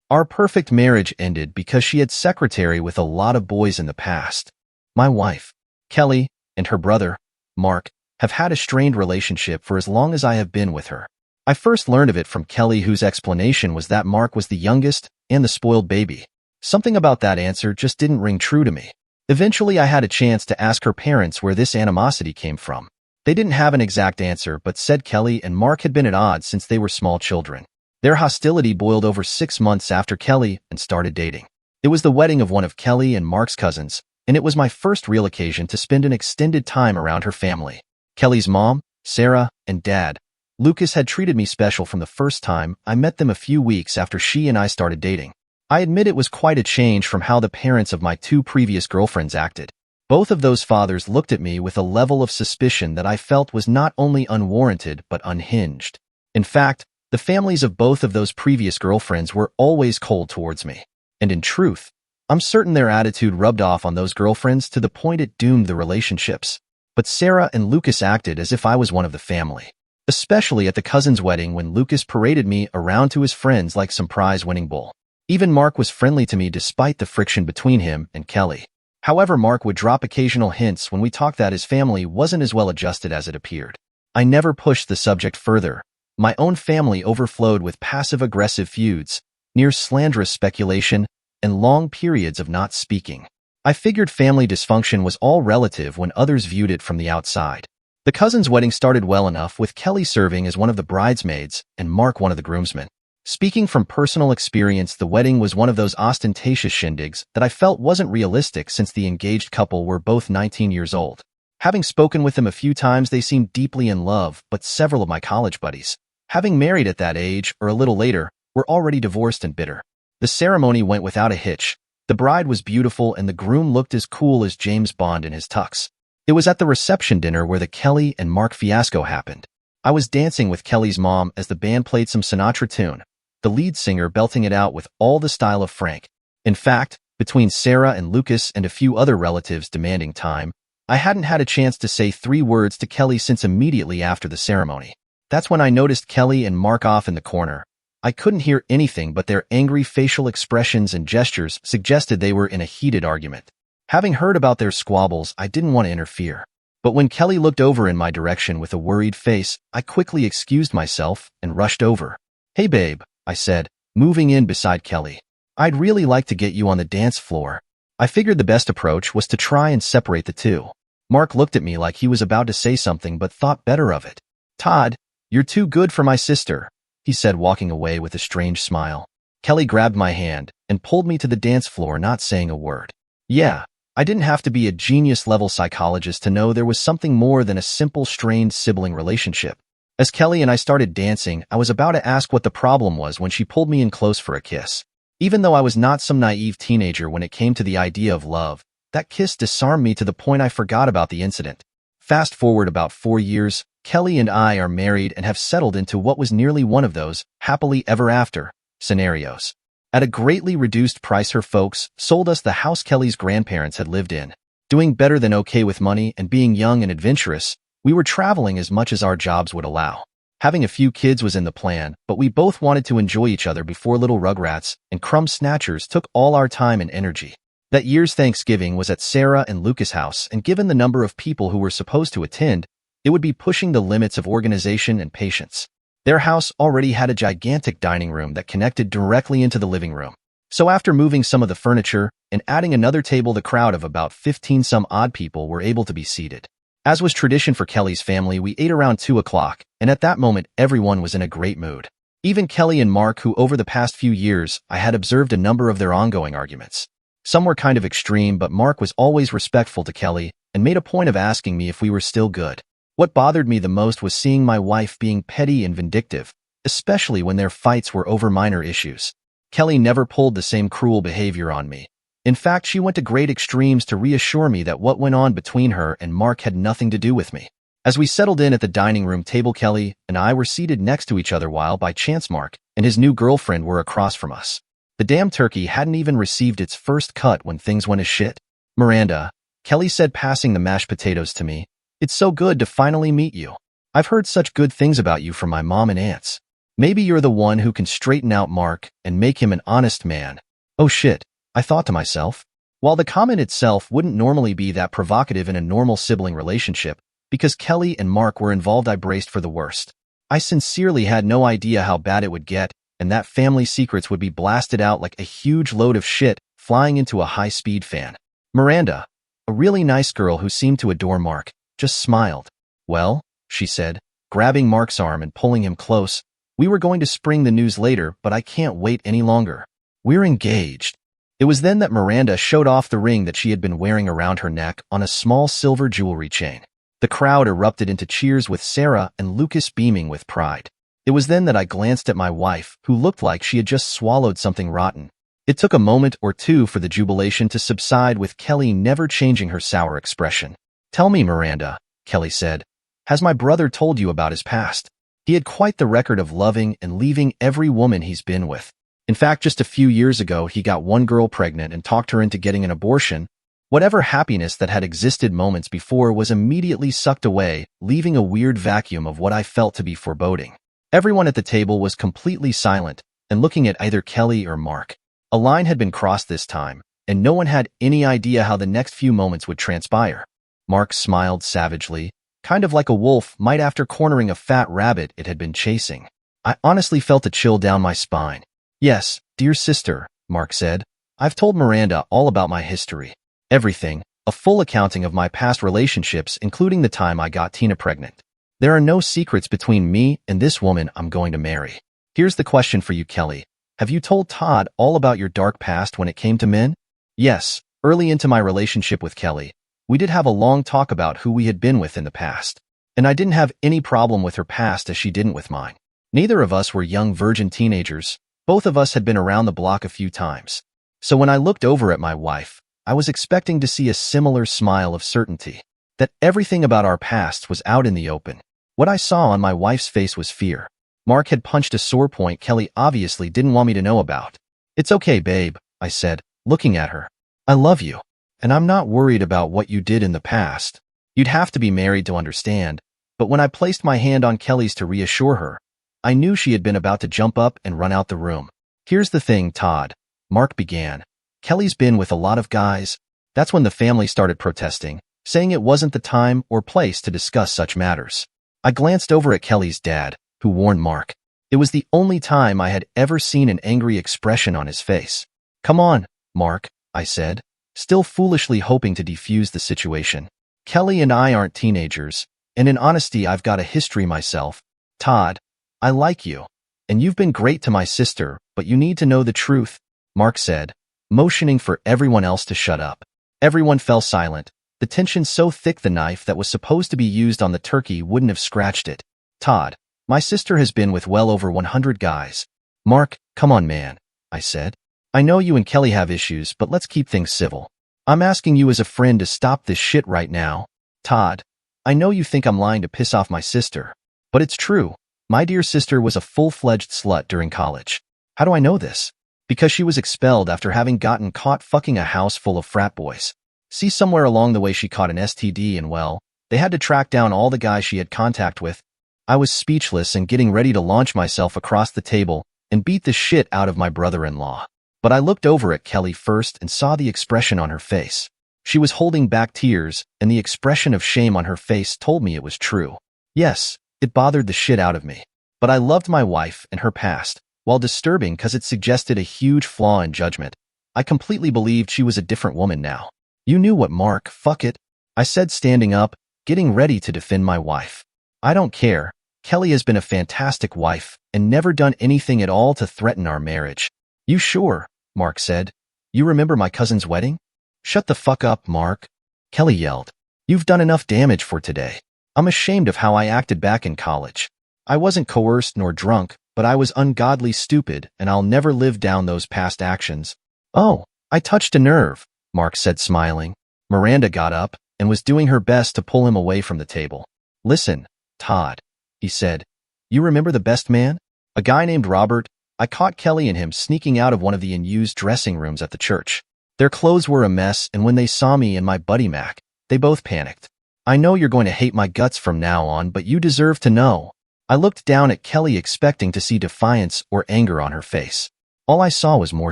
Our perfect marriage ended because she had secretary with a lot of boys in the past. My wife, Kelly, and her brother, Mark, have had a strained relationship for as long as I have been with her. I first learned of it from Kelly, whose explanation was that Mark was the youngest and the spoiled baby. Something about that answer just didn't ring true to me. Eventually, I had a chance to ask her parents where this animosity came from. They didn't have an exact answer, but said Kelly and Mark had been at odds since they were small children. Their hostility boiled over 6 months after Kelly and started dating. It was the wedding of one of Kelly and Mark's cousins, and it was my first real occasion to spend an extended time around her family. Kelly's mom, Sarah, and dad, Lucas, had treated me special from the first time I met them a few weeks after she and I started dating. I admit it was quite a change from how the parents of my 2 previous girlfriends acted. Both of those fathers looked at me with a level of suspicion that I felt was not only unwarranted but unhinged. In fact, the families of both of those previous girlfriends were always cold towards me. And in truth, I'm certain their attitude rubbed off on those girlfriends to the point it doomed the relationships. But Sarah and Lucas acted as if I was one of the family. Especially at the cousin's wedding, when Lucas paraded me around to his friends like some prize-winning bull. Even Mark was friendly to me despite the friction between him and Kelly. However, Mark would drop occasional hints when we talked that his family wasn't as well adjusted as it appeared. I never pushed the subject further. My own family overflowed with passive-aggressive feuds, near slanderous speculation, and long periods of not speaking. I figured family dysfunction was all relative when others viewed it from the outside. The cousin's wedding started well enough, with Kelly serving as one of the bridesmaids and Mark one of the groomsmen. Speaking from personal experience, the wedding was one of those ostentatious shindigs that I felt wasn't realistic since the engaged couple were both 19 years old. Having spoken with them a few times, they seemed deeply in love, but several of my college buddies, having married at that age or a little later, were already divorced and bitter. The ceremony went without a hitch. The bride was beautiful and the groom looked as cool as James Bond in his tux. It was at the reception dinner where the Kelly and Mark fiasco happened. I was dancing with Kelly's mom as the band played some Sinatra tune, the lead singer belting it out with all the style of Frank. In fact, between Sarah and Lucas and a few other relatives demanding time, I hadn't had a chance to say 3 words to Kelly since immediately after the ceremony. That's when I noticed Kelly and Mark off in the corner. I couldn't hear anything, but their angry facial expressions and gestures suggested they were in a heated argument. Having heard about their squabbles, I didn't want to interfere. But when Kelly looked over in my direction with a worried face, I quickly excused myself and rushed over. "Hey babe," I said, moving in beside Kelly. "I'd really like to get you on the dance floor." I figured the best approach was to try and separate the two. Mark looked at me like he was about to say something but thought better of it. "Todd, you're too good for my sister," he said, walking away with a strange smile. Kelly grabbed my hand and pulled me to the dance floor, not saying a word. Yeah, I didn't have to be a genius-level psychologist to know there was something more than a simple strained sibling relationship. As Kelly and I started dancing, I was about to ask what the problem was when she pulled me in close for a kiss. Even though I was not some naive teenager when it came to the idea of love, that kiss disarmed me to the point I forgot about the incident. Fast forward about 4 years, Kelly and I are married and have settled into what was nearly one of those happily ever after scenarios. At a greatly reduced price, her folks sold us the house Kelly's grandparents had lived in. Doing better than okay with money and being young and adventurous, we were traveling as much as our jobs would allow. Having a few kids was in the plan, but we both wanted to enjoy each other before little rugrats and crumb snatchers took all our time and energy. That year's Thanksgiving was at Sarah and Lucas' house, and given the number of people who were supposed to attend, it would be pushing the limits of organization and patience. Their house already had a gigantic dining room that connected directly into the living room. So after moving some of the furniture and adding another table, the crowd of about 15-some-odd people were able to be seated. As was tradition for Kelly's family, we ate around 2 o'clock, and at that moment everyone was in a great mood. Even Kelly and Mark, who over the past few years I had observed a number of their ongoing arguments. Some were kind of extreme, but Mark was always respectful to Kelly and made a point of asking me if we were still good. What bothered me the most was seeing my wife being petty and vindictive, especially when their fights were over minor issues. Kelly never pulled the same cruel behavior on me. In fact, she went to great extremes to reassure me that what went on between her and Mark had nothing to do with me. As we settled in at the dining room table, Kelly and I were seated next to each other while, by chance, Mark and his new girlfriend were across from us. The damn turkey hadn't even received its first cut when things went as shit. "Miranda," Kelly said, passing the mashed potatoes to me, "it's so good to finally meet you. I've heard such good things about you from my mom and aunts." Maybe you're the one who can straighten out Mark and make him an honest man. Oh shit, I thought to myself. While the comment itself wouldn't normally be that provocative in a normal sibling relationship, because Kelly and Mark were involved, I braced for the worst. I sincerely had no idea how bad it would get, and that family secrets would be blasted out like a huge load of shit flying into a high-speed fan. Miranda, a really nice girl who seemed to adore Mark, just smiled. Well, she said, grabbing Mark's arm and pulling him close, we were going to spring the news later, but I can't wait any longer. We're engaged. It was then that Miranda showed off the ring that she had been wearing around her neck on a small silver jewelry chain. The crowd erupted into cheers, with Sarah and Lucas beaming with pride. It was then that I glanced at my wife, who looked like she had just swallowed something rotten. It took a moment or two for the jubilation to subside, with Kelly never changing her sour expression. Tell me, Miranda, Kelly said, has my brother told you about his past? He had quite the record of loving and leaving every woman he's been with. In fact, just a few years ago, he got one girl pregnant and talked her into getting an abortion. Whatever happiness that had existed moments before was immediately sucked away, leaving a weird vacuum of what I felt to be foreboding. Everyone at the table was completely silent and looking at either Kelly or Mark. A line had been crossed this time, and no one had any idea how the next few moments would transpire. Mark smiled savagely, kind of like a wolf might after cornering a fat rabbit it had been chasing. I honestly felt a chill down my spine. Yes, dear sister, Mark said, I've told Miranda all about my history. Everything, a full accounting of my past relationships, including the time I got Tina pregnant. There are no secrets between me and this woman I'm going to marry. Here's the question for you, Kelly. Have you told Todd all about your dark past when it came to men? Yes, early into my relationship with Kelly, we did have a long talk about who we had been with in the past. And I didn't have any problem with her past as she didn't with mine. Neither of us were young virgin teenagers. Both of us had been around the block a few times. So when I looked over at my wife, I was expecting to see a similar smile of certainty, that everything about our past was out in the open. What I saw on my wife's face was fear. Mark had punched a sore point Kelly obviously didn't want me to know about. It's okay, babe, I said, looking at her. I love you, and I'm not worried about what you did in the past. You'd have to be married to understand. But when I placed my hand on Kelly's to reassure her, I knew she had been about to jump up and run out the room. Here's the thing, Todd, Mark began. Kelly's been with a lot of guys. That's when the family started protesting, saying it wasn't the time or place to discuss such matters. I glanced over at Kelly's dad, who warned Mark. It was the only time I had ever seen an angry expression on his face. Come on, Mark, I said, still foolishly hoping to defuse the situation. Kelly and I aren't teenagers, and in honesty, I've got a history myself. Todd, I like you, and you've been great to my sister, but you need to know the truth, Mark said, motioning for everyone else to shut up. Everyone fell silent, the tension so thick the knife that was supposed to be used on the turkey wouldn't have scratched it. Todd, my sister has been with well over 100 guys. Mark, come on, man, I said. I know you and Kelly have issues, but let's keep things civil. I'm asking you as a friend to stop this shit right now. Todd, I know you think I'm lying to piss off my sister, but it's true. My dear sister was a full-fledged slut during college. How do I know this? Because she was expelled after having gotten caught fucking a house full of frat boys. See, somewhere along the way she caught an STD and, well, they had to track down all the guys she had contact with. I was speechless and getting ready to launch myself across the table and beat the shit out of my brother-in-law. But I looked over at Kelly first and saw the expression on her face. She was holding back tears, and the expression of shame on her face told me it was true. Yes, it bothered the shit out of me. But I loved my wife and her past, while disturbing because it suggested a huge flaw in judgment. I completely believed she was a different woman now. You knew what, Mark, fuck it, I said, standing up, getting ready to defend my wife. I don't care. Kelly has been a fantastic wife and never done anything at all to threaten our marriage. You sure? Mark said. You remember my cousin's wedding? Shut the fuck up, Mark, Kelly yelled. You've done enough damage for today. I'm ashamed of how I acted back in college. I wasn't coerced nor drunk, but I was ungodly stupid, and I'll never live down those past actions. Oh, I touched a nerve, Mark said, smiling. Miranda got up and was doing her best to pull him away from the table. Listen, Todd, he said. You remember the best man? A guy named Robert? I caught Kelly and him sneaking out of one of the unused dressing rooms at the church. Their clothes were a mess, and when they saw me and my buddy Mac, they both panicked. I know you're going to hate my guts from now on, but you deserve to know. I looked down at Kelly expecting to see defiance or anger on her face. All I saw was more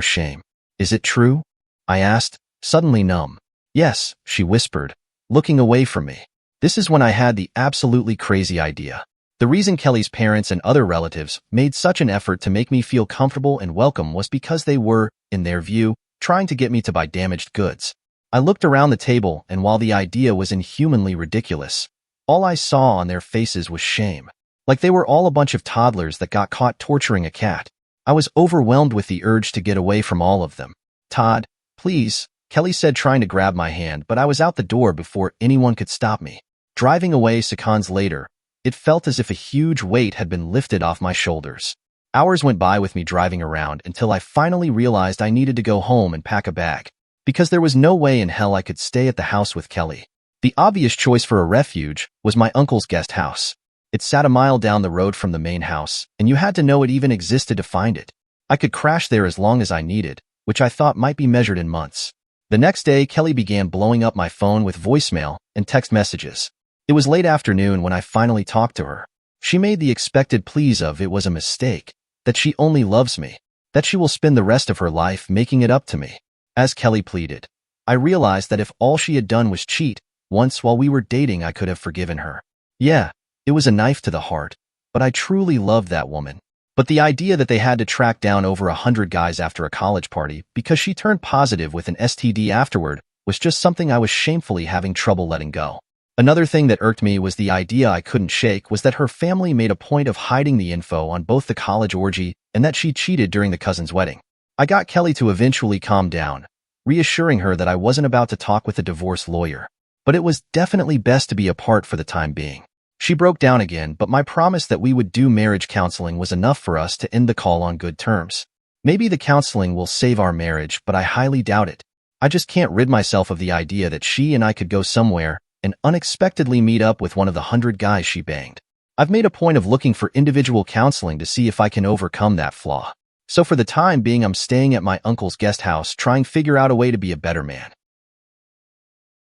shame. Is it true? I asked, suddenly numb. Yes, she whispered, looking away from me. This is when I had the absolutely crazy idea. The reason Kelly's parents and other relatives made such an effort to make me feel comfortable and welcome was because they were, in their view, trying to get me to buy damaged goods. I looked around the table, and while the idea was inhumanly ridiculous, all I saw on their faces was shame. Like they were all a bunch of toddlers that got caught torturing a cat. I was overwhelmed with the urge to get away from all of them. Todd, please, Kelly said, trying to grab my hand, but I was out the door before anyone could stop me. Driving away seconds later, it felt as if a huge weight had been lifted off my shoulders. Hours went by with me driving around until I finally realized I needed to go home and pack a bag, because there was no way in hell I could stay at the house with Kelly. The obvious choice for a refuge was my uncle's guest house. It sat a mile down the road from the main house, and you had to know it even existed to find it. I could crash there as long as I needed, which I thought might be measured in months. The next day, Kelly began blowing up my phone with voicemail and text messages. It was late afternoon when I finally talked to her. She made the expected pleas of it was a mistake, that she only loves me, that she will spend the rest of her life making it up to me. As Kelly pleaded, I realized that if all she had done was cheat once while we were dating, I could have forgiven her. Yeah, it was a knife to the heart, but I truly loved that woman. But the idea that they had to track down over 100 guys after a college party because she turned positive with an STD afterward was just something I was shamefully having trouble letting go. Another thing that irked me was the idea I couldn't shake was that her family made a point of hiding the info on both the college orgy and that she cheated during the cousin's wedding. I got Kelly to eventually calm down, reassuring her that I wasn't about to talk with a divorce lawyer, but it was definitely best to be apart for the time being. She broke down again, but my promise that we would do marriage counseling was enough for us to end the call on good terms. Maybe the counseling will save our marriage, but I highly doubt it. I just can't rid myself of the idea that she and I could go somewhere and unexpectedly meet up with one of the 100 guys she banged. I've made a point of looking for individual counseling to see if I can overcome that flaw. So for the time being, I'm staying at my uncle's guest house, trying to figure out a way to be a better man.